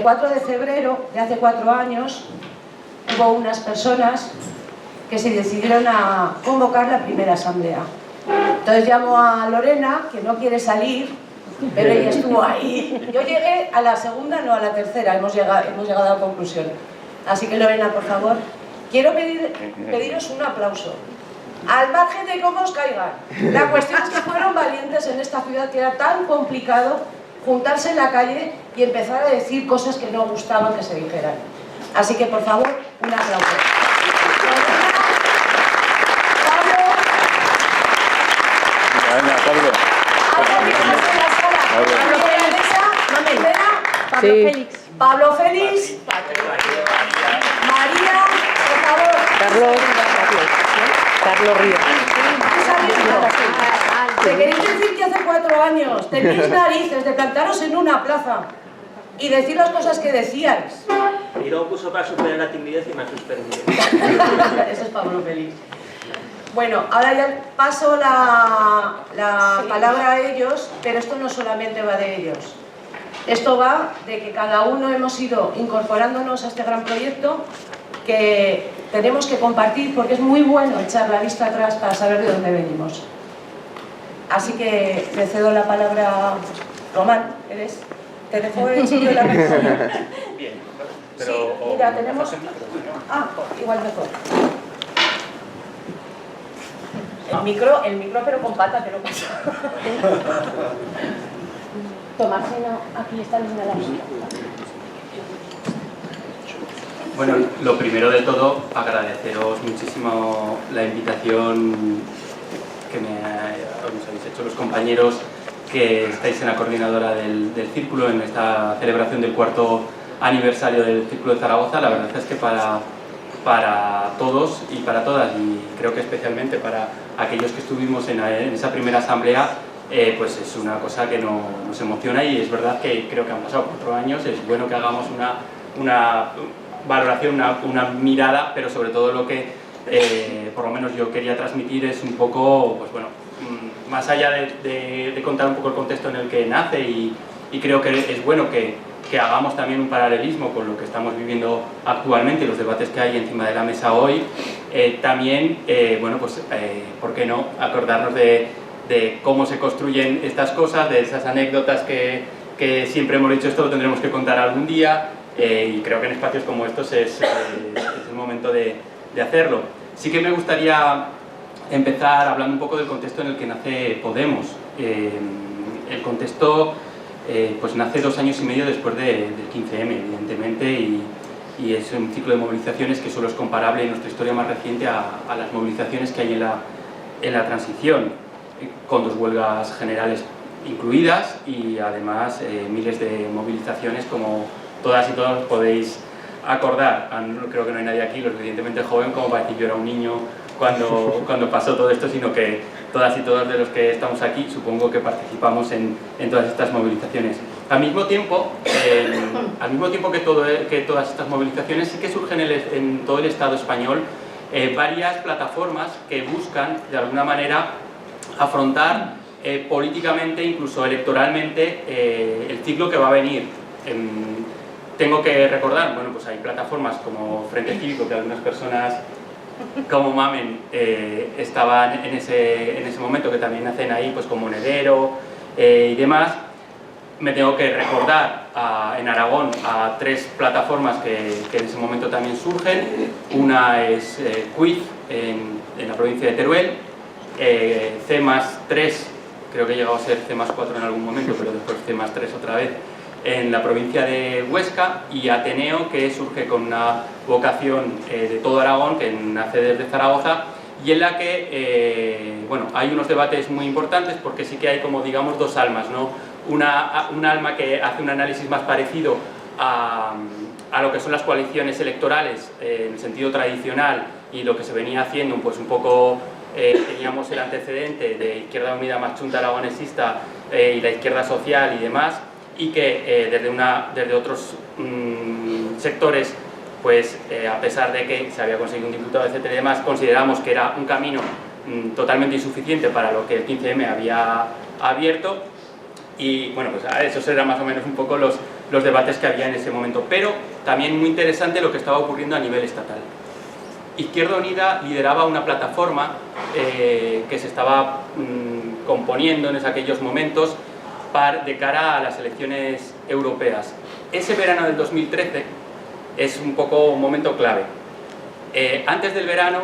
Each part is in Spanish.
4 de febrero de hace 4 años hubo unas personas que se decidieron a convocar la primera asamblea. Entonces llamo a Lorena, que no quiere salir, pero ella estuvo ahí. Yo llegué a la segunda, no a la tercera, hemos llegado a la conclusión. Así que Lorena, por favor, quiero pediros un aplauso. Al margen de cómo os caigan. La cuestión es que fueron valientes en esta ciudad que era tan complicado juntarse en la calle y empezar a decir cosas que no gustaban que se dijeran. Así que, por favor, un aplauso. Pablo Félix, María, por favor. Carlos Ríos. ¿Te queréis decir que hace 4 años tenéis narices de plantaros en una plaza y decir las cosas que decíais? Y luego puso para superar la timidez y me ha suspendido. Eso es Pablo Félix. Bueno, ahora ya paso la palabra a ellos, pero esto no solamente va de ellos. Esto va de que cada uno hemos ido incorporándonos a este gran proyecto que tenemos que compartir porque es muy bueno echar la vista atrás para saber de dónde venimos. Así que le cedo la palabra a Román, ¿eres? Te dejo el sitio de la mesa. Bien, pero... Sí, mira, tenemos... Ah, igual mejor. El micro pero con pata, pero pasa. Tomárselo, aquí está el de la música. Bueno, lo primero de todo, agradeceros muchísimo la invitación que nos habéis hecho los compañeros que estáis en la coordinadora del Círculo en esta celebración del 4º aniversario del Círculo de Zaragoza. La verdad es que para todos y para todas, y creo que especialmente para aquellos que estuvimos en esa primera asamblea, pues es una cosa que nos emociona, y es verdad que creo que han pasado 4 años. Es bueno que hagamos una valoración, una mirada, pero sobre todo lo que por lo menos yo quería transmitir es un poco, pues bueno, más allá de contar un poco el contexto en el que nace, y creo que es bueno que hagamos también un paralelismo con lo que estamos viviendo actualmente y los debates que hay encima de la mesa hoy. También, bueno, pues, ¿por qué no acordarnos de cómo se construyen estas cosas, de esas anécdotas que siempre hemos dicho, esto lo tendremos que contar algún día, y creo que en espacios como estos es el momento de hacerlo. Sí que me gustaría empezar hablando un poco del contexto en el que nace Podemos. El contexto pues nace 2 años y medio después del 15M, evidentemente, y es un ciclo de movilizaciones que solo es comparable en nuestra historia más reciente a las movilizaciones que hay en la transición, con 2 huelgas generales incluidas y además miles de movilizaciones, como todas y todos podéis acordar. Creo que no hay nadie aquí lo suficientemente joven como para decir yo era un niño cuando pasó todo esto, sino que todas y todos de los que estamos aquí supongo que participamos en todas estas movilizaciones. Al mismo tiempo que todas estas movilizaciones, sí que surgen en todo el Estado español varias plataformas que buscan de alguna manera afrontar políticamente, incluso electoralmente, el ciclo que va a venir. Tengo que recordar, bueno, pues hay plataformas como Frente Cívico, que algunas personas como Mamen estaban en ese momento, que también nacen ahí, pues como Monedero y demás. Me tengo que recordar en Aragón a 3 plataformas que en ese momento también surgen. Una es CUIZ en la provincia de Teruel, C+3, creo que ha llegado a ser C+4 en algún momento, pero después C+3 otra vez, en la provincia de Huesca, y Ateneo, que surge con una vocación de todo Aragón, que nace desde Zaragoza, y en la que bueno, hay unos debates muy importantes, porque sí que hay como, digamos, 2 almas, ¿no? Un alma que hace un análisis más parecido a lo que son las coaliciones electorales en el sentido tradicional, y lo que se venía haciendo, pues un poco teníamos el antecedente de Izquierda Unida más Chunta Aragonesista y la izquierda social y demás, y que desde otros sectores, pues a pesar de que se había conseguido un diputado, etcétera y demás, consideramos que era un camino totalmente insuficiente para lo que el 15M había abierto. Y bueno, pues esos eran más o menos un poco los los debates que había en ese momento, pero también muy interesante lo que estaba ocurriendo a nivel estatal. Izquierda Unida lideraba una plataforma que se estaba componiendo en aquellos momentos de cara a las elecciones europeas. Ese verano del 2013 es un poco un momento clave. Antes del verano,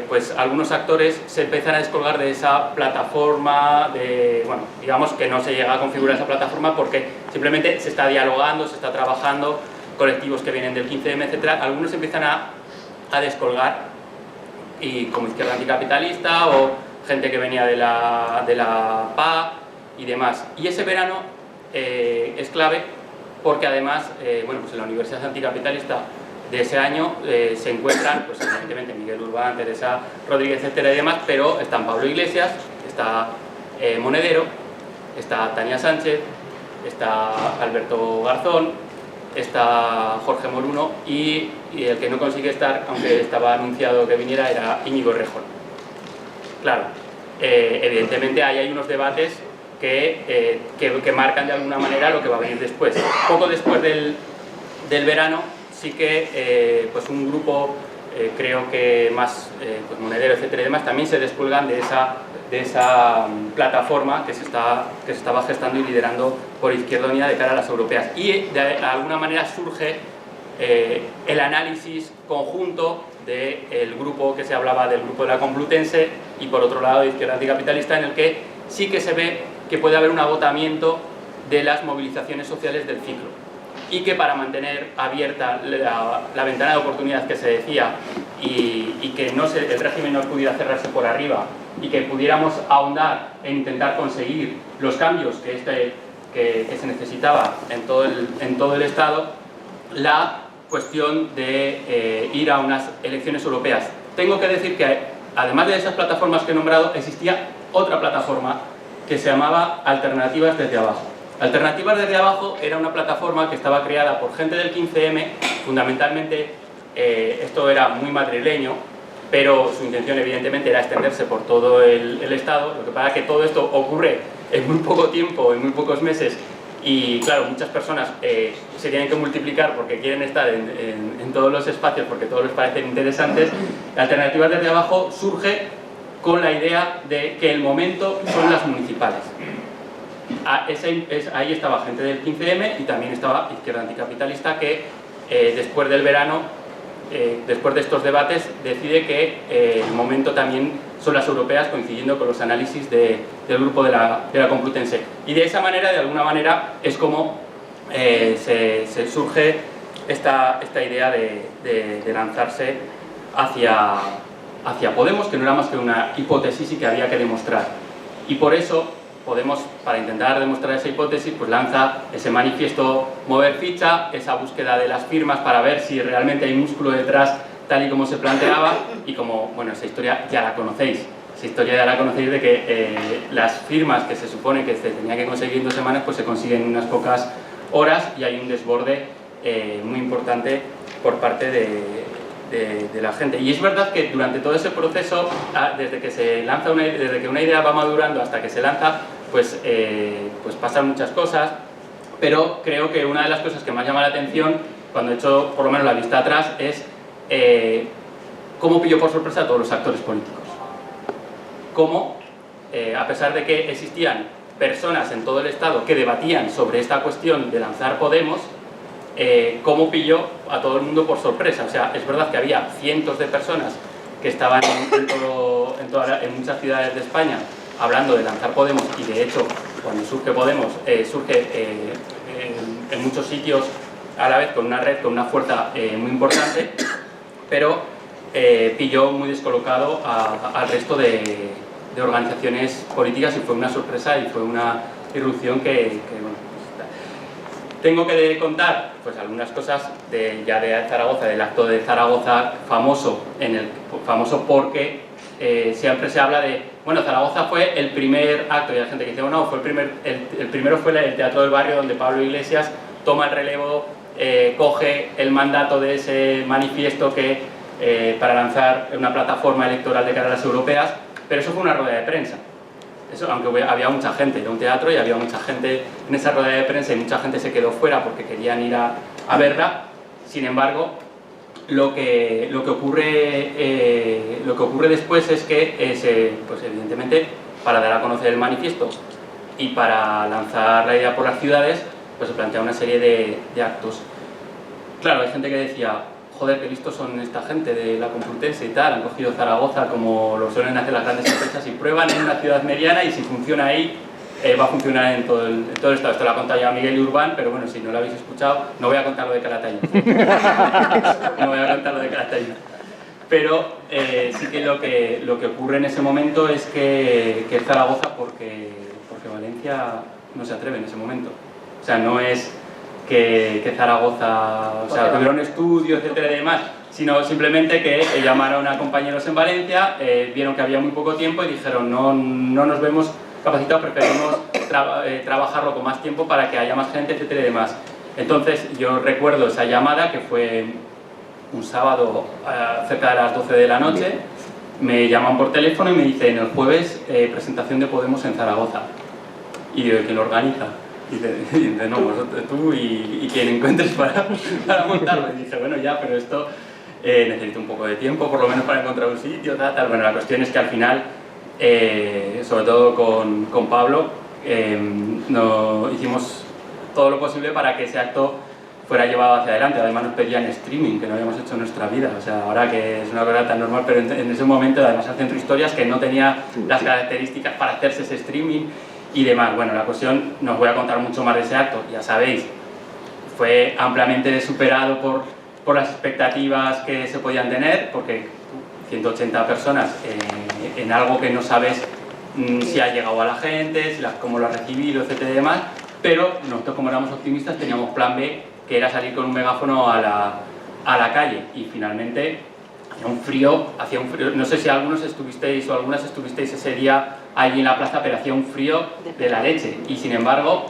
pues algunos actores se empiezan a descolgar de esa plataforma, bueno, digamos que no se llega a configurar esa plataforma porque simplemente se está dialogando, se está trabajando, colectivos que vienen del 15M, etc. Algunos empiezan a descolgar, y como Izquierda Anticapitalista o gente que venía de la PA y demás. Y ese verano es clave porque además, bueno, pues en la Universidad Anticapitalista de ese año se encuentran, pues evidentemente Miguel Urbán, Teresa Rodríguez, etcétera y demás, pero están Pablo Iglesias, está Monedero, está Tania Sánchez, está Alberto Garzón, está Jorge Moruno y el que no consigue estar, aunque estaba anunciado que viniera, era Íñigo Errejón. Claro, evidentemente ahí hay unos debates que marcan de alguna manera lo que va a venir después. Poco después del verano sí que pues un grupo, creo que más pues Monedero, etcétera y demás, también se descuelgan de esa plataforma que se estaba gestando y liderando por Izquierda Unida de cara a las europeas. Y de alguna manera surge el análisis conjunto del grupo que se hablaba del grupo de la Complutense y por otro lado de Izquierda Anticapitalista, en el que sí que se ve que puede haber un agotamiento de las movilizaciones sociales del ciclo y que para mantener abierta la ventana de oportunidad que se decía y que el régimen no pudiera cerrarse por arriba y que pudiéramos ahondar e intentar conseguir los cambios que se necesitaba en todo el Estado, la cuestión de ir a unas elecciones europeas. Tengo que decir que además de esas plataformas que he nombrado, existía otra plataforma que se llamaba Alternativas desde Abajo. Alternativas desde Abajo era una plataforma que estaba creada por gente del 15M, fundamentalmente esto era muy madrileño, pero su intención evidentemente era extenderse por todo el Estado. Lo que pasa es que todo esto ocurre en muy poco tiempo, en muy pocos meses, y claro, muchas personas se tienen que multiplicar porque quieren estar en todos los espacios, porque todos les parecen interesantes. Alternativas desde Abajo surge con la idea de que el momento son las municipales. Ahí estaba gente del 15M y también estaba Izquierda Anticapitalista que después del verano, después de estos debates, decide que el momento también son las europeas, coincidiendo con los análisis del grupo de la Complutense. Y de esa manera, de alguna manera, es como se surge esta idea de lanzarse hacia Podemos, que no era más que una hipótesis y que había que demostrar. Y por eso Podemos, para intentar demostrar esa hipótesis, pues lanza ese manifiesto Mover Ficha, esa búsqueda de las firmas para ver si realmente hay músculo detrás, tal y como se planteaba, y como, bueno, esa historia ya la conocéis. Esa historia ya la conocéis de que las firmas que se supone que se tenía que conseguir en 2 semanas, pues se consiguen en unas pocas horas y hay un desborde muy importante por parte de la gente. Y es verdad que durante todo ese proceso, desde que una idea va madurando hasta que se lanza, pues pasan muchas cosas, pero creo que una de las cosas que más llama la atención, cuando he hecho por lo menos la vista atrás, es cómo pilló por sorpresa a todos los actores políticos. Cómo, a pesar de que existían personas en todo el Estado que debatían sobre esta cuestión de lanzar Podemos, cómo pilló a todo el mundo por sorpresa. O sea, es verdad que había cientos de personas que estaban en muchas ciudades de España hablando de lanzar Podemos, y de hecho cuando surge Podemos surge en muchos sitios a la vez, con una red, con una fuerza muy importante, pero pilló muy descolocado al resto de organizaciones políticas y fue una sorpresa y fue una irrupción que bueno, tengo que contar pues algunas cosas ya de Zaragoza, del acto de Zaragoza famoso, famoso porque siempre se habla de, bueno, Zaragoza fue el primer acto, y hay gente que dice, no, fue el primero fue el Teatro del Barrio, donde Pablo Iglesias toma el relevo, coge el mandato de ese manifiesto para lanzar una plataforma electoral de cara a las europeas, pero eso fue una rueda de prensa. eso, aunque había mucha gente, era un teatro y había mucha gente en esa rueda de prensa y mucha gente se quedó fuera porque querían ir a verla. Sin embargo, lo que ocurre después es que, pues evidentemente, para dar a conocer el manifiesto y para lanzar la idea por las ciudades, pues se plantea una serie de actos. Claro, hay gente que decía, joder, qué listos son esta gente de la Complutense y tal, han cogido Zaragoza como lo suelen hacer las grandes empresas y prueban en una ciudad mediana y si funciona ahí, va a funcionar en todo el estado. Esto lo ha contado ya Miguel Urbán, pero bueno, si no lo habéis escuchado, no voy a contar lo de Calatayud. No voy a contar lo de Calatayud. Pero sí que lo que ocurre en ese momento es que es Zaragoza porque Valencia no se atreve en ese momento. O sea, no es que Zaragoza, o sea, tuvieron estudios, etcétera y demás, sino simplemente que llamaron a compañeros en Valencia, vieron que había muy poco tiempo y dijeron no nos vemos capacitados, preferimos trabajarlo con más tiempo para que haya más gente, etcétera y demás. Entonces yo recuerdo esa llamada que fue un sábado cerca de las 12 de la noche, me llaman por teléfono y me dicen el jueves presentación de Podemos en Zaragoza. Y digo, ¿quién lo organiza? Y dice no, vosotros, tú y quien encuentres para montarlo. Y dije, bueno, ya, pero esto necesito un poco de tiempo, por lo menos para encontrar un sitio, tal. Bueno, la cuestión es que al final, sobre todo con Pablo, hicimos todo lo posible para que ese acto fuera llevado hacia adelante. Además nos pedían streaming, que no habíamos hecho en nuestra vida. O sea, ahora que es una cosa tan normal, pero en ese momento, además el Centro Historias, que no tenía las características para hacerse ese streaming y demás. Bueno, la cuestión, no os voy a contar mucho más de ese acto, ya sabéis, fue ampliamente superado por las expectativas que se podían tener, porque 180 personas en algo que no sabes si ha llegado a la gente, cómo lo ha recibido, etcétera y demás, pero nosotros, como éramos optimistas, teníamos plan B, que era salir con un megáfono a la calle, y finalmente hacía un frío, no sé si algunos estuvisteis o algunas estuvisteis ese día allí en la plaza, pero hacía un frío de la leche, y sin embargo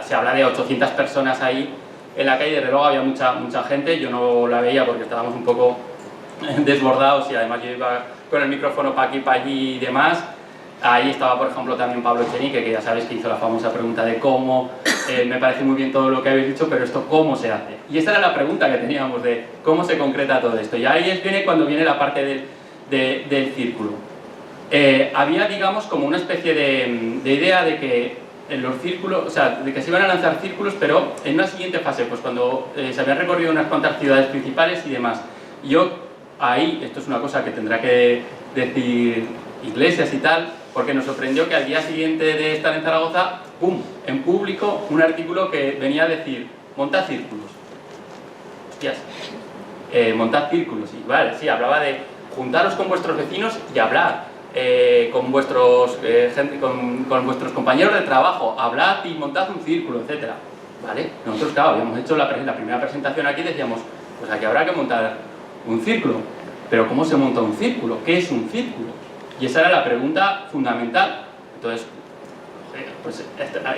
se habla de 800 personas ahí en la calle. Desde luego había mucha gente, yo no la veía porque estábamos un poco desbordados y además yo iba con el micrófono para aquí, para allí y demás. Ahí estaba, por ejemplo, también Pablo Echenique, que ya sabéis que hizo la famosa pregunta de cómo, me parece muy bien todo lo que habéis dicho, pero esto ¿cómo se hace? Y esa era la pregunta que teníamos, de cómo se concreta todo esto. Y ahí viene cuando viene la parte del círculo. Había, digamos, como una especie de idea de que en los círculos, o sea, de que se iban a lanzar círculos, pero en una siguiente fase, pues cuando se habían recorrido unas cuantas ciudades principales y demás. Yo ahí, esto es una cosa que tendrá que decir Iglesias y tal, porque nos sorprendió que al día siguiente de estar en Zaragoza, ¡pum!, en público, un artículo que venía a decir, montad círculos. Hostias, montad círculos, y vale, sí, hablaba de juntaros con vuestros vecinos y hablar, con vuestros compañeros de trabajo, hablad y montad un círculo, etc. ¿Vale? Nosotros, claro, habíamos hecho la primera presentación aquí y decíamos, pues aquí habrá que montar un círculo. Pero ¿cómo se monta un círculo? ¿Qué es un círculo? Y esa era la pregunta fundamental. Entonces,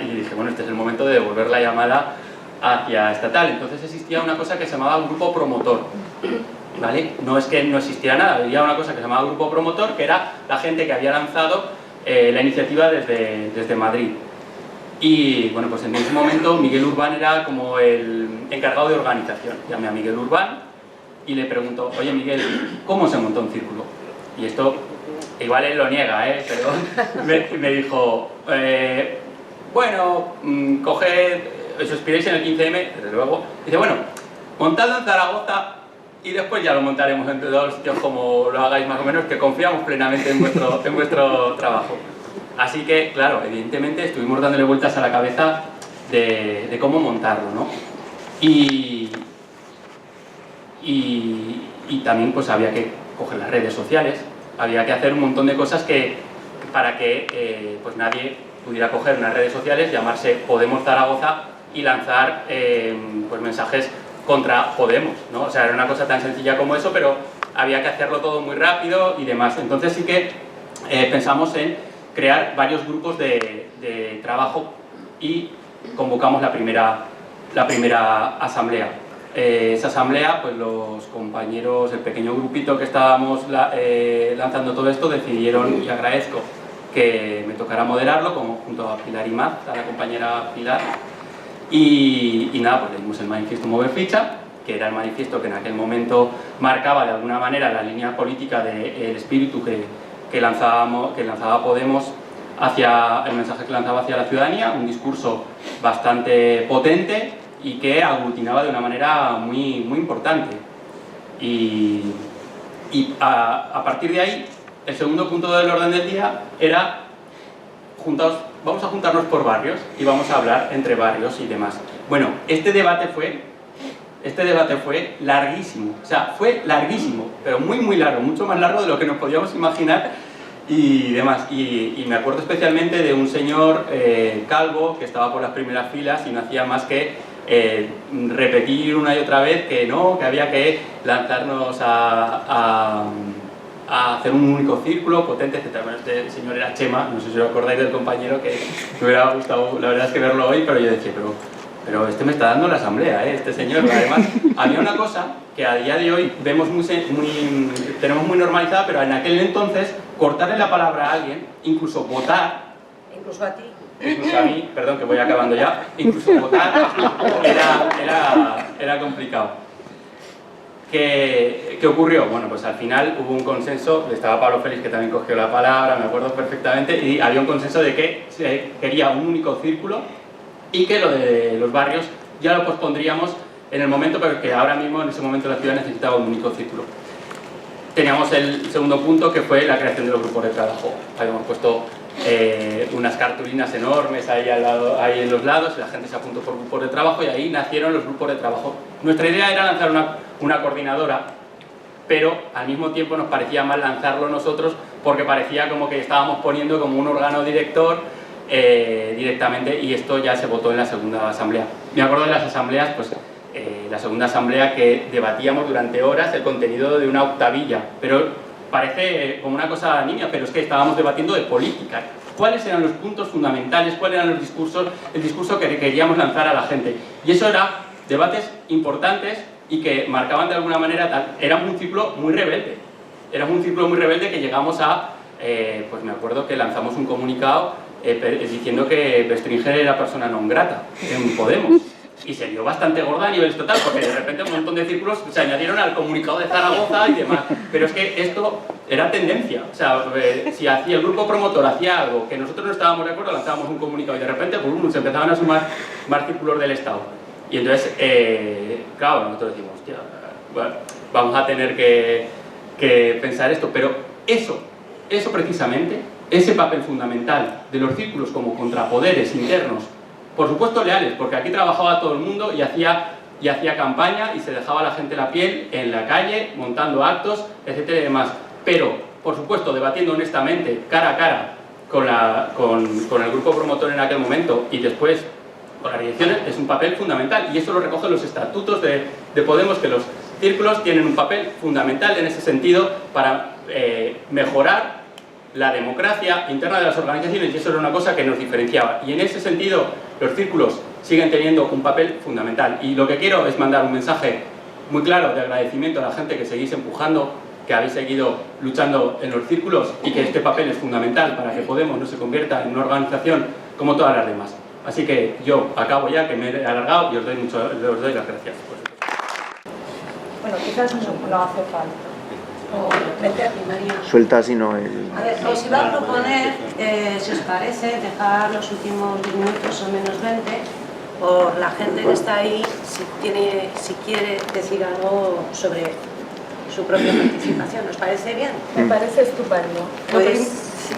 y dije, bueno, este es el momento de devolver la llamada hacia estatal. Entonces existía una cosa que se llamaba grupo promotor. ¿Vale? No es que no existiera nada, había una cosa que se llamaba grupo promotor, que era la gente que había lanzado la iniciativa desde Madrid. Y bueno, pues en ese momento Miguel Urbán era como el encargado de organización. Llamé a Miguel Urbán y le pregunto, oye Miguel, ¿cómo se montó un círculo? Y esto, igual él lo niega, pero me dijo, bueno, coged, os inspiréis en el 15M, desde luego. Dice, bueno, montadlo en Zaragoza y después ya lo montaremos entre todos los sitios como lo hagáis más o menos, que confiamos plenamente en vuestro trabajo. Así que, claro, evidentemente estuvimos dándole vueltas a la cabeza de cómo montarlo, ¿no? Y también pues había que coger las redes sociales, había que hacer un montón de cosas para que pues nadie pudiera coger unas redes sociales, llamarse Podemos Zaragoza y lanzar pues mensajes contra Podemos, ¿no? O sea, era una cosa tan sencilla como eso, pero había que hacerlo todo muy rápido y demás. Entonces sí que pensamos en crear varios grupos de trabajo y convocamos la primera asamblea. Esa asamblea, pues los compañeros, el pequeño grupito que estábamos lanzando todo esto, decidieron, y agradezco que me tocará moderarlo junto a Pilar Imaz, a la compañera Pilar. Y nada, pues leímos el manifiesto Mover Ficha, que era el manifiesto que en aquel momento marcaba de alguna manera la línea política del espíritu que lanzaba Podemos hacia el mensaje que lanzaba hacia la ciudadanía, un discurso bastante potente y que aglutinaba de una manera muy, muy importante. Y a partir de ahí, el segundo punto del orden del día era vamos a juntarnos por barrios y vamos a hablar entre barrios y demás. Bueno, este debate fue larguísimo, o sea, fue larguísimo, pero muy muy largo, mucho más largo de lo que nos podíamos imaginar y demás. Y me acuerdo especialmente de un señor calvo que estaba por las primeras filas y no hacía más que repetir una y otra vez que no, que había que lanzarnos a hacer un único círculo potente, etc. Bueno, este señor era Chema, no sé si os acordáis del compañero, que me hubiera gustado, la verdad es que verlo hoy, pero yo decía, pero este me está dando la asamblea, este señor. Además, había una cosa que a día de hoy tenemos muy normalizada, pero en aquel entonces, cortarle la palabra a alguien, incluso votar, Incluso a ti. incluso a mí, perdón que voy acabando ya, incluso votar era complicado. ¿Qué ocurrió? Bueno, pues al final hubo un consenso, estaba Pablo Félix que también cogió la palabra, me acuerdo perfectamente, y había un consenso de que se quería un único círculo y que lo de los barrios ya lo pospondríamos en el momento, pero que ahora mismo en ese momento la ciudad necesitaba un único círculo. Teníamos el segundo punto, que fue la creación de los grupos de trabajo. Habíamos puesto unas cartulinas enormes ahí en los lados, y la gente se apuntó por grupos de trabajo y ahí nacieron los grupos de trabajo. Nuestra idea era lanzar una coordinadora, pero al mismo tiempo nos parecía mal lanzarlo nosotros porque parecía como que estábamos poniendo como un órgano director directamente, y esto ya se votó en la segunda asamblea. Me acuerdo de las asambleas, pues la segunda asamblea, que debatíamos durante horas el contenido de una octavilla, pero parece como una cosa niña, pero es que estábamos debatiendo de política. ¿Cuáles eran los puntos fundamentales? ¿Cuáles eran los discursos? El discurso que queríamos lanzar a la gente. Y eso era debates importantes y que marcaban de alguna manera tal. Era un círculo muy rebelde. Era un círculo muy rebelde que llegamos a... pues me acuerdo que lanzamos un comunicado diciendo que Bestringer era persona non grata en Podemos. Y se dio bastante gorda a nivel estatal, porque de repente un montón de círculos se añadieron al comunicado de Zaragoza y demás. Pero es que esto era tendencia. O sea, si el grupo promotor hacía algo que nosotros no estábamos de acuerdo, lanzábamos un comunicado y de repente se empezaban a sumar más círculos del Estado. Y entonces, claro, nosotros decimos, hostia, bueno, vamos a tener que pensar esto. Pero eso precisamente, ese papel fundamental de los círculos como contrapoderes internos, por supuesto leales, porque aquí trabajaba todo el mundo y hacía campaña y se dejaba a la gente la piel en la calle, montando actos, etcétera y demás. Pero, por supuesto, debatiendo honestamente, cara a cara, con el grupo promotor en aquel momento y después con las direcciones, es un papel fundamental. Y eso lo recogen los estatutos de Podemos, que los círculos tienen un papel fundamental en ese sentido para mejorar la democracia interna de las organizaciones, y eso era una cosa que nos diferenciaba. Y en ese sentido, los círculos siguen teniendo un papel fundamental. Y lo que quiero es mandar un mensaje muy claro de agradecimiento a la gente que seguís empujando, que habéis seguido luchando en los círculos, y que este papel es fundamental para que Podemos no se convierta en una organización como todas las demás. Así que yo acabo ya, que me he alargado, y os doy las gracias. Bueno, quizás no hace falta. Suelta si no el... A ver, os iba a proponer, si os parece, dejar los últimos 10 minutos o menos 20 por la gente que está ahí, si quiere decir algo sobre su propia participación. ¿Os parece bien? Me parece estupendo. Pues, Sí.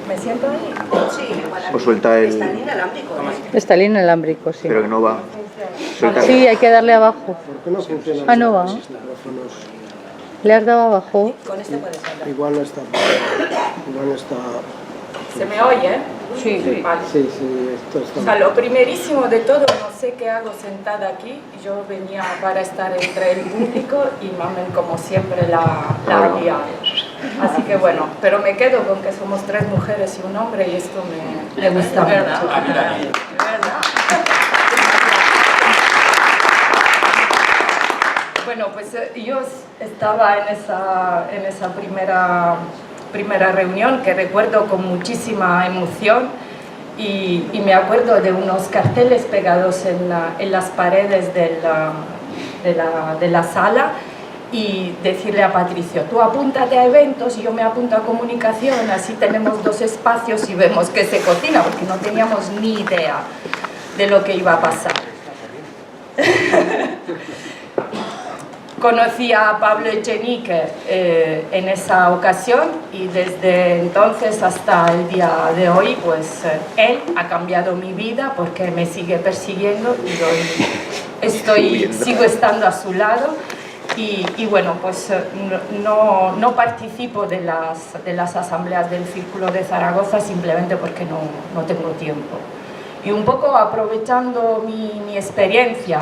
¿Me siento ahí? Sí, igual. O suelta el... Está inalámbrico, ¿eh? Está el inalámbrico, sí. Pero que no va. Suelta. Sí, hay que darle abajo. ¿Por qué no funciona? Ah, no va. Los micrófonos. Le has dado abajo. Con este puedes hablar. Igual no está. Igual no está. ¿Se me oye? Sí. Vale. Sí, esto está. O sea, lo primerísimo de todo, no sé qué hago sentada aquí. Yo venía para estar entre el público y Mamen, como siempre, la ha liado. Así que bueno, pero me quedo con que somos 3 mujeres y un hombre, y esto me gusta mucho. ¿Verdad? Bueno, pues yo estaba en esa primera reunión que recuerdo con muchísima emoción y me acuerdo de unos carteles pegados en las paredes de la sala y decirle a Patricio, tú apúntate a eventos y yo me apunto a comunicación, así tenemos 2 espacios y vemos que se cocina, porque no teníamos ni idea de lo que iba a pasar. Conocí a Pablo Echenique en esa ocasión y desde entonces hasta el día de hoy, pues él ha cambiado mi vida porque me sigue persiguiendo y sigo estando a su lado. Y bueno, pues no participo de las asambleas del Círculo de Zaragoza simplemente porque no tengo tiempo. Y un poco aprovechando mi experiencia,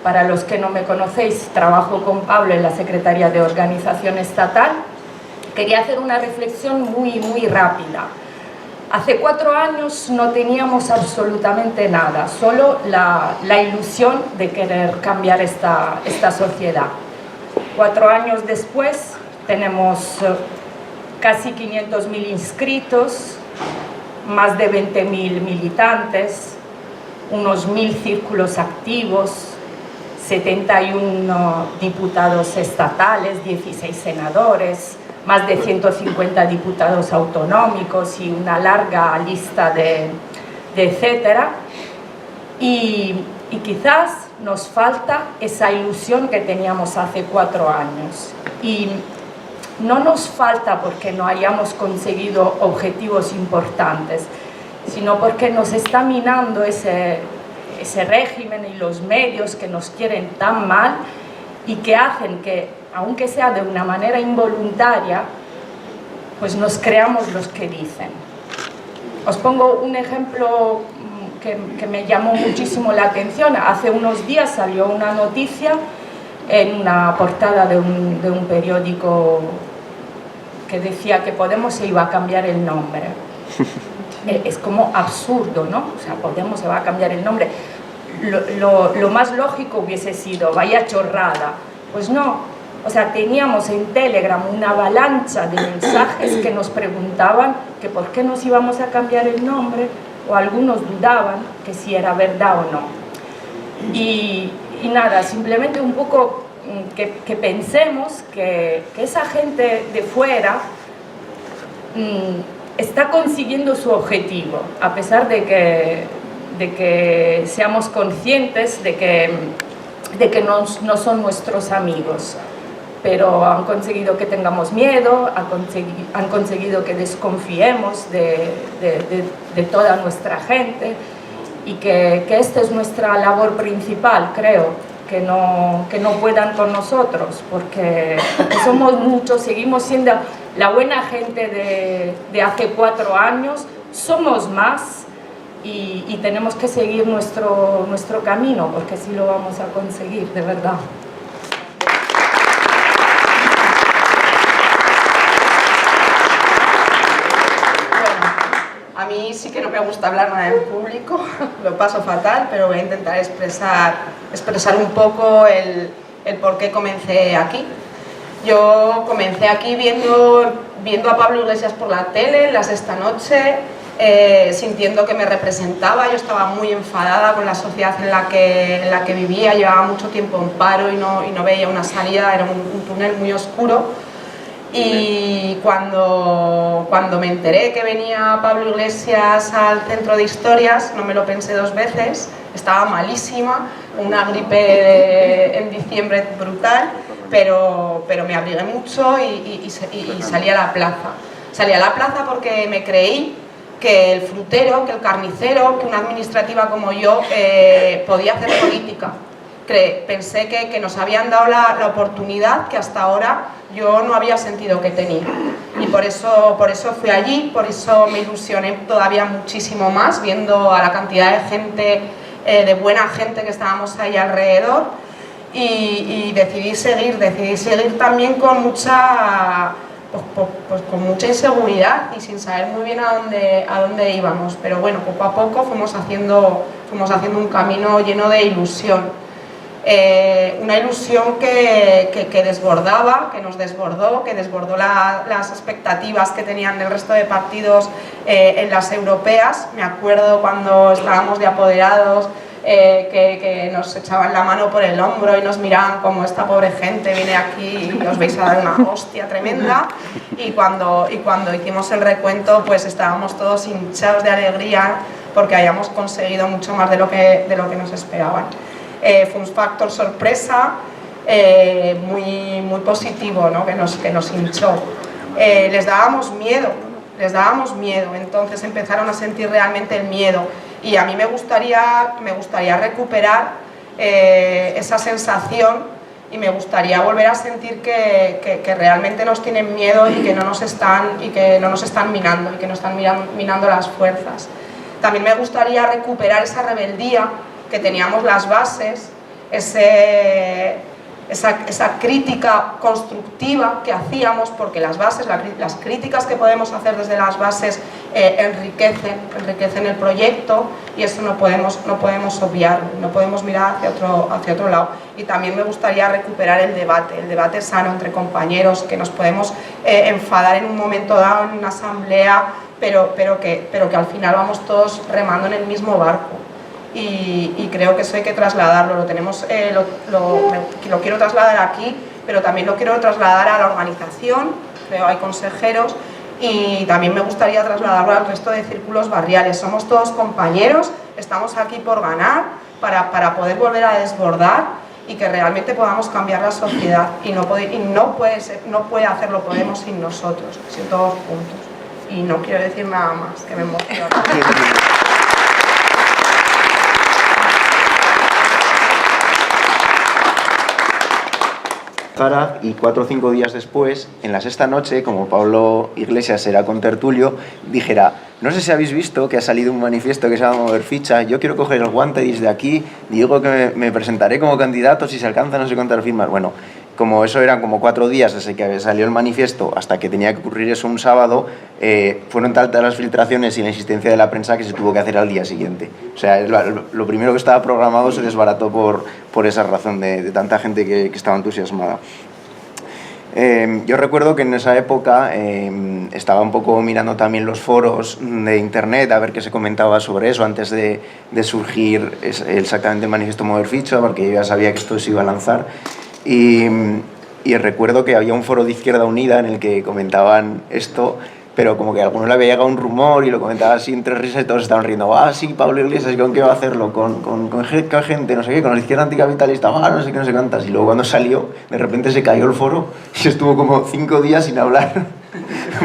para los que no me conocéis, trabajo con Pablo en la Secretaría de Organización Estatal, quería hacer una reflexión muy rápida. Hace 4 años no teníamos absolutamente nada, solo la ilusión de querer cambiar esta sociedad. 4 años después tenemos casi 500.000 inscritos, más de 20.000 militantes, unos 1.000 círculos activos, 71 diputados estatales, 16 senadores, más de 150 diputados autonómicos y una larga lista de etcétera. Y quizás nos falta esa ilusión que teníamos hace 4 años. Y no nos falta porque no hayamos conseguido objetivos importantes, sino porque nos está minando ese régimen y los medios que nos quieren tan mal y que hacen que, aunque sea de una manera involuntaria, pues nos creamos los que dicen. Os pongo un ejemplo que me llamó muchísimo la atención. Hace unos días salió una noticia en una portada de un periódico que decía que Podemos se iba a cambiar el nombre. Es como absurdo, ¿no? O sea, Podemos se va a cambiar el nombre. Lo más lógico hubiese sido, vaya chorrada. Pues no, o sea, teníamos en Telegram una avalancha de mensajes que nos preguntaban que por qué nos íbamos a cambiar el nombre, o algunos dudaban que si era verdad o no. Y nada, simplemente un poco que pensemos que esa gente de fuera está consiguiendo su objetivo, a pesar de que seamos conscientes de que no son nuestros amigos, pero han conseguido que tengamos miedo, han conseguido que desconfiemos de toda nuestra gente y que esta es nuestra labor principal, creo, que no puedan con nosotros, porque somos muchos, seguimos siendo la buena gente de hace 4 años, somos más y tenemos que seguir nuestro camino, porque sí lo vamos a conseguir, de verdad. A mí sí que no me gusta hablar nada en público, lo paso fatal, pero voy a intentar expresar un poco el por qué comencé aquí. Yo comencé aquí viendo a Pablo Iglesias por la tele, las de esta noche, sintiendo que me representaba. Yo estaba muy enfadada con la sociedad en la que vivía, llevaba mucho tiempo en paro y no veía una salida, era un túnel muy oscuro. Y cuando me enteré que venía Pablo Iglesias al Centro de Historias, no me lo pensé 2 veces, estaba malísima, una gripe en diciembre brutal, pero me abrigué mucho y salí a la plaza. Salí a la plaza porque me creí que el frutero, que el carnicero, que una administrativa como yo podía hacer política. Pensé que nos habían dado la oportunidad que hasta ahora yo no había sentido que tenía, y por eso fui allí, por eso me ilusioné todavía muchísimo más viendo a la cantidad de gente, de buena gente que estábamos ahí alrededor, y decidí seguir también con mucha inseguridad y sin saber muy bien a dónde íbamos, pero bueno, poco a poco fuimos haciendo un camino lleno de ilusión. Una ilusión que desbordaba, que nos desbordó, que desbordó las expectativas que tenían el resto de partidos en las europeas. Me acuerdo cuando estábamos de apoderados, que nos echaban la mano por el hombro y nos miraban como esta pobre gente viene aquí y os vais a dar una hostia tremenda, y cuando hicimos el recuento pues estábamos todos hinchados de alegría porque habíamos conseguido mucho más de lo que nos esperaban. Fue un factor sorpresa muy positivo, ¿no? que nos hinchó. Les dábamos miedo, entonces empezaron a sentir realmente el miedo. Y a mí me gustaría recuperar esa sensación, y me gustaría volver a sentir que realmente nos tienen miedo y que no nos están minando, y que nos están minando las fuerzas. También me gustaría recuperar esa rebeldía que teníamos las bases, esa crítica constructiva que hacíamos, porque las bases, las críticas que podemos hacer desde las bases enriquecen el proyecto, y eso no podemos obviarlo, no podemos mirar hacia otro lado. Y también me gustaría recuperar el debate sano entre compañeros, que nos podemos enfadar en un momento dado en una asamblea, pero que al final vamos todos remando en el mismo barco. Y creo que eso hay que trasladarlo, lo quiero trasladar aquí, pero también lo quiero trasladar a la organización, creo hay consejeros, y también me gustaría trasladarlo al resto de círculos barriales. Somos todos compañeros, estamos aquí por ganar, para poder volver a desbordar y que realmente podamos cambiar la sociedad, y no puede hacerlo Podemos sin nosotros, sin todos juntos. Y no quiero decir nada más, que me emociona. Y 4 o 5 días después, en la sexta noche, como Pablo Iglesias era contertulio, dijera: no sé si habéis visto que ha salido un manifiesto que se llama Mover Ficha, yo quiero coger el guante y desde aquí digo que me presentaré como candidato si se alcanzan no sé cuántas firmas. Bueno, como eso eran como 4 días desde que salió el manifiesto hasta que tenía que ocurrir eso un sábado, fueron tantas las filtraciones y la insistencia de la prensa que se tuvo que hacer al día siguiente. O sea, lo primero que estaba programado se desbarató por esa razón de tanta gente que estaba entusiasmada. Yo recuerdo que en esa época estaba un poco mirando también los foros de internet a ver qué se comentaba sobre eso antes de surgir exactamente el manifiesto Mover Ficha, porque yo ya sabía que esto se iba a lanzar. Y recuerdo que había un foro de Izquierda Unida en el que comentaban esto, pero como que a alguno le había llegado un rumor y lo comentaba así entre risas y todos estaban riendo. Ah, sí, Pablo Iglesias, ¿con qué va a hacerlo? ¿Con gente, no sé qué, con la izquierda anticapitalista? Ah, no sé qué, no sé cuántas. Y luego cuando salió, de repente se cayó el foro y estuvo como 5 días sin hablar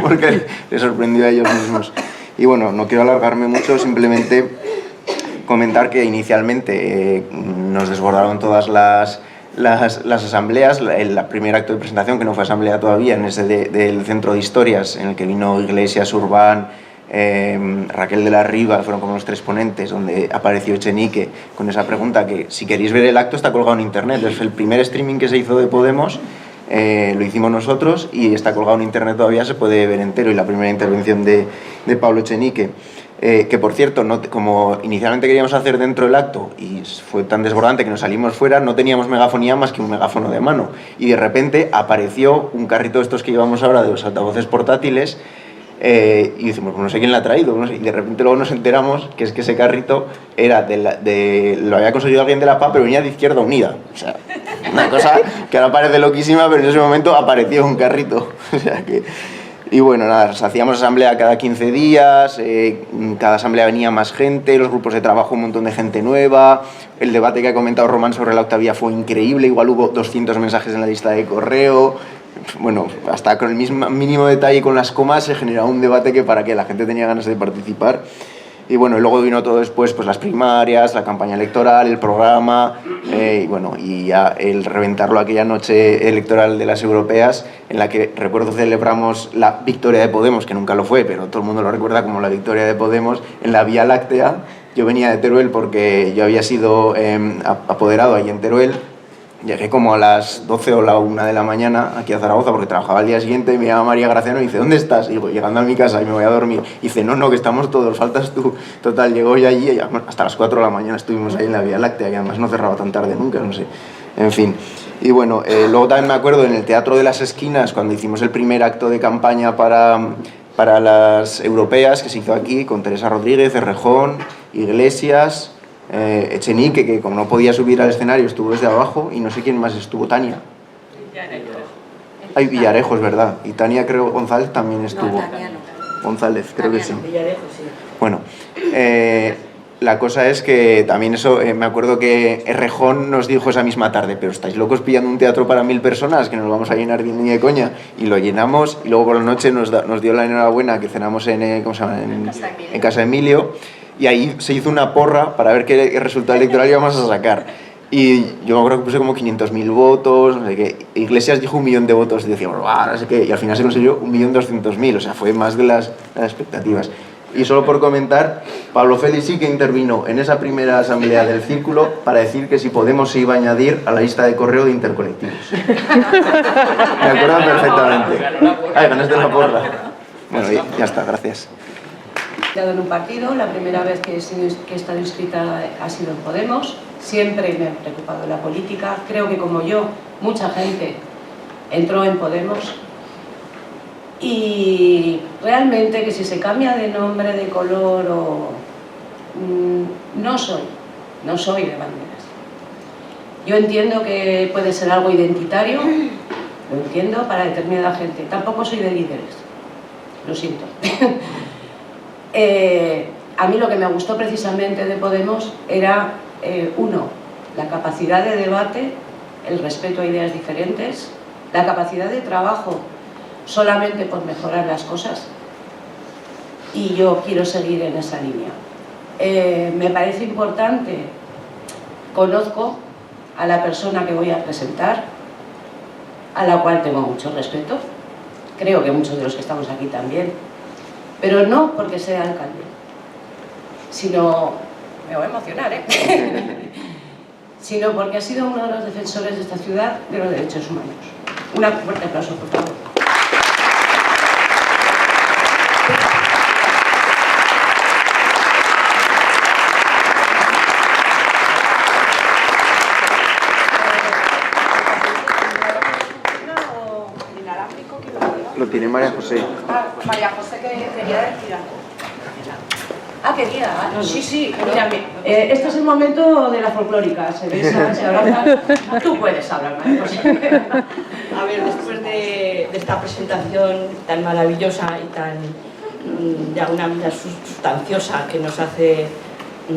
porque les sorprendió a ellos mismos. Y bueno, no quiero alargarme mucho, simplemente comentar que inicialmente nos desbordaron todas las asambleas. El primer acto de presentación, que no fue asamblea todavía, en ese del Centro de Historias, en el que vino Iglesias, Urbán, Raquel de la Riva, fueron como los 3 ponentes, donde apareció Echenique con esa pregunta que, si queréis ver el acto, está colgado en internet. Es el primer streaming que se hizo de Podemos, lo hicimos nosotros y está colgado en internet todavía, se puede ver entero, y la primera intervención de Pablo Echenique. Que por cierto, como inicialmente queríamos hacer dentro del acto y fue tan desbordante que nos salimos fuera, no teníamos megafonía más que un megáfono de mano, y de repente apareció un carrito de estos que llevamos ahora, de los altavoces portátiles, y decimos, pues no sé quién lo ha traído, no sé, y de repente luego nos enteramos que es que ese carrito era lo había conseguido alguien de la PA, pero venía de Izquierda Unida. O sea, una cosa que ahora parece loquísima, pero en ese momento apareció un carrito. O sea que... Y bueno, nada, hacíamos asamblea cada 15 días, cada asamblea venía más gente, los grupos de trabajo un montón de gente nueva, el debate que ha comentado Román sobre la octavía fue increíble, igual hubo 200 mensajes en la lista de correo, bueno, hasta con el mismo mínimo detalle con las comas se generaba un debate que para que la gente tenía ganas de participar. Y bueno, y luego vino todo después, pues las primarias, la campaña electoral, el programa, y bueno, y ya el reventarlo aquella noche electoral de las europeas, en la que recuerdo celebramos la victoria de Podemos, que nunca lo fue, pero todo el mundo lo recuerda como la victoria de Podemos, en la Vía Láctea. Yo venía de Teruel porque yo había sido apoderado ahí en Teruel, Llegué como a las 12 o la 1 de la mañana aquí a Zaragoza porque trabajaba el día siguiente y me llama María Graciano y dice, ¿dónde estás? Y digo, llegando a mi casa y me voy a dormir. Y dice, no, que estamos todos, faltas tú. Total, llegó yo allí y hasta las 4 de la mañana estuvimos ahí en la Vía Láctea, que además no cerraba tan tarde nunca, no sé. En fin. Y bueno, luego también me acuerdo en el Teatro de las Esquinas, cuando hicimos el primer acto de campaña para las europeas, que se hizo aquí con Teresa Rodríguez, Errejón, Iglesias, Echenique, que como no podía subir al escenario estuvo desde abajo, y no sé quién más estuvo, Tania. Ay, Villarejo, es verdad. Y Tania, creo, González también estuvo. González, creo que sí. Bueno, la cosa es que también eso, me acuerdo que Errejón nos dijo esa misma tarde, pero estáis locos pillando un teatro para 1000 personas, que nos vamos a llenar bien ni de coña. Y lo llenamos, y luego por la noche nos dio la enhorabuena, que cenamos en, ¿cómo se llama? En Casa Emilio. Y ahí se hizo una porra para ver qué resultado electoral íbamos a sacar. Y yo me acuerdo que puse como 500.000 votos, no sé qué. Iglesias dijo 1 millón de votos y decíamos, no sé qué. Y al final se consiguió 1.200.000, o sea, fue más de las expectativas. Y solo por comentar, Pablo Félix sí que intervino en esa primera asamblea del Círculo para decir que si Podemos se iba a añadir a la lista de correo de intercolectivos. Me acuerdo perfectamente. Ay, ganaste la porra. Bueno, ya está, gracias. He estado en un partido, la primera vez que he estado inscrita ha sido en Podemos, siempre me he preocupado de la política, creo que como yo, mucha gente entró en Podemos y realmente que si se cambia de nombre, de color o... no soy de banderas. Yo entiendo que puede ser algo identitario, lo entiendo para determinada gente, tampoco soy de líderes, lo siento. A mí lo que me gustó precisamente de Podemos era, uno, la capacidad de debate, el respeto a ideas diferentes, la capacidad de trabajo solamente por mejorar las cosas, y yo quiero seguir en esa línea. Me parece importante, conozco a la persona que voy a presentar, a la cual tengo mucho respeto, creo que muchos de los que estamos aquí también, pero no porque sea alcalde, sino, me voy a emocionar, sino porque ha sido uno de los defensores de esta ciudad de los derechos humanos. Un fuerte aplauso, por favor. Lo tiene María José. María José, que quería decir algo. Quería. Sí. Mira, este es el momento de la folclórica. Se besan, se abrazan. Tú puedes hablar, María José. A ver, después de esta presentación tan maravillosa y tan de alguna manera sustanciosa que nos hace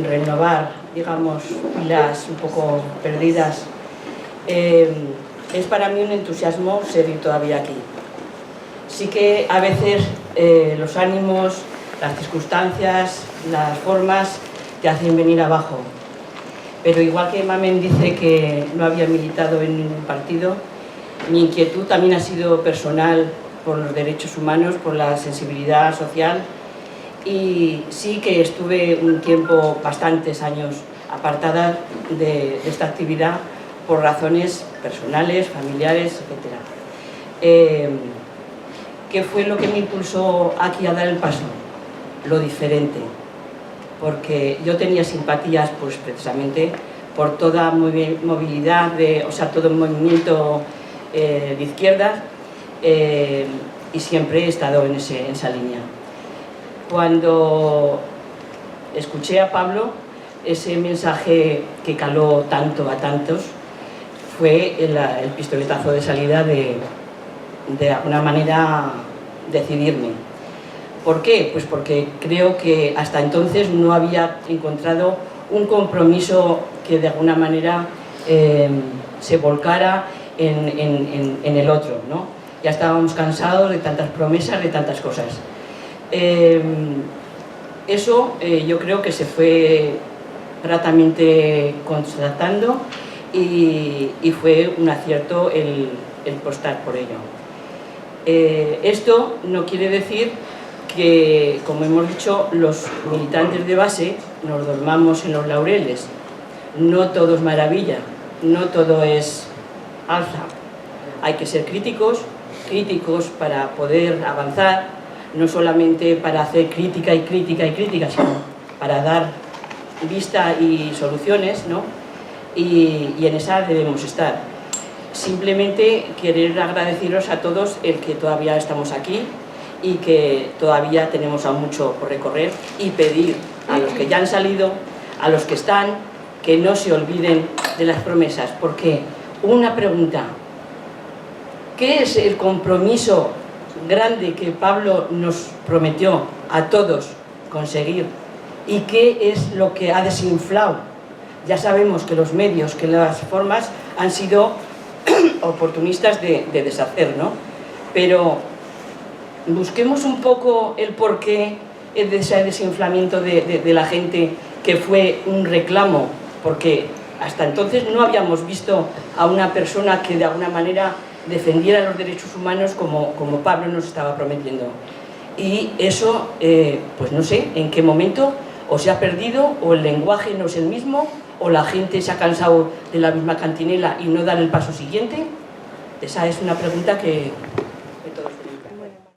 renovar, digamos, pilas un poco perdidas, es para mí un entusiasmo seguir todavía aquí. Sí que a veces los ánimos, las circunstancias, las formas te hacen venir abajo. Pero igual que Mamen dice que no había militado en ningún partido, mi inquietud también ha sido personal por los derechos humanos, por la sensibilidad social, y sí que estuve un tiempo, bastantes años, apartada de esta actividad por razones personales, familiares, etc. ¿Qué fue lo que me impulsó aquí a dar el paso? Lo diferente, porque yo tenía simpatías pues precisamente por toda movilidad, todo movimiento de izquierda, y siempre he estado en esa línea. Cuando escuché a Pablo, ese mensaje que caló tanto a tantos fue el pistoletazo de salida de alguna manera decidirme. ¿Por qué? Pues porque creo que hasta entonces no había encontrado un compromiso que de alguna manera se volcara en el otro, ¿no? Ya estábamos cansados de tantas promesas, de tantas cosas. Eso yo creo que se fue gratamente constatando y fue un acierto el postar por ello. Esto no quiere decir que, como hemos dicho, los militantes de base nos dormamos en los laureles. No todo es maravilla, no todo es alza. Hay que ser críticos para poder avanzar, no solamente para hacer crítica y crítica y crítica, sino para dar vista y soluciones, ¿no? Y en esa debemos estar. Simplemente querer agradeceros a todos el que todavía estamos aquí y que todavía tenemos aún mucho por recorrer, y pedir a los que ya han salido, a los que están, que no se olviden de las promesas. Porque una pregunta: ¿qué es el compromiso grande que Pablo nos prometió a todos conseguir? ¿Y qué es lo que ha desinflado? Ya sabemos que los medios, que las formas han sido oportunistas de deshacer, ¿no? Pero busquemos un poco el porqué de ese desinflamiento de la gente, que fue un reclamo, porque hasta entonces no habíamos visto a una persona que de alguna manera defendiera los derechos humanos como Pablo nos estaba prometiendo. Y eso, pues no sé en qué momento o se ha perdido, o el lenguaje no es el mismo, o la gente se ha cansado de la misma cantinela y no dan el paso siguiente. Esa es una pregunta que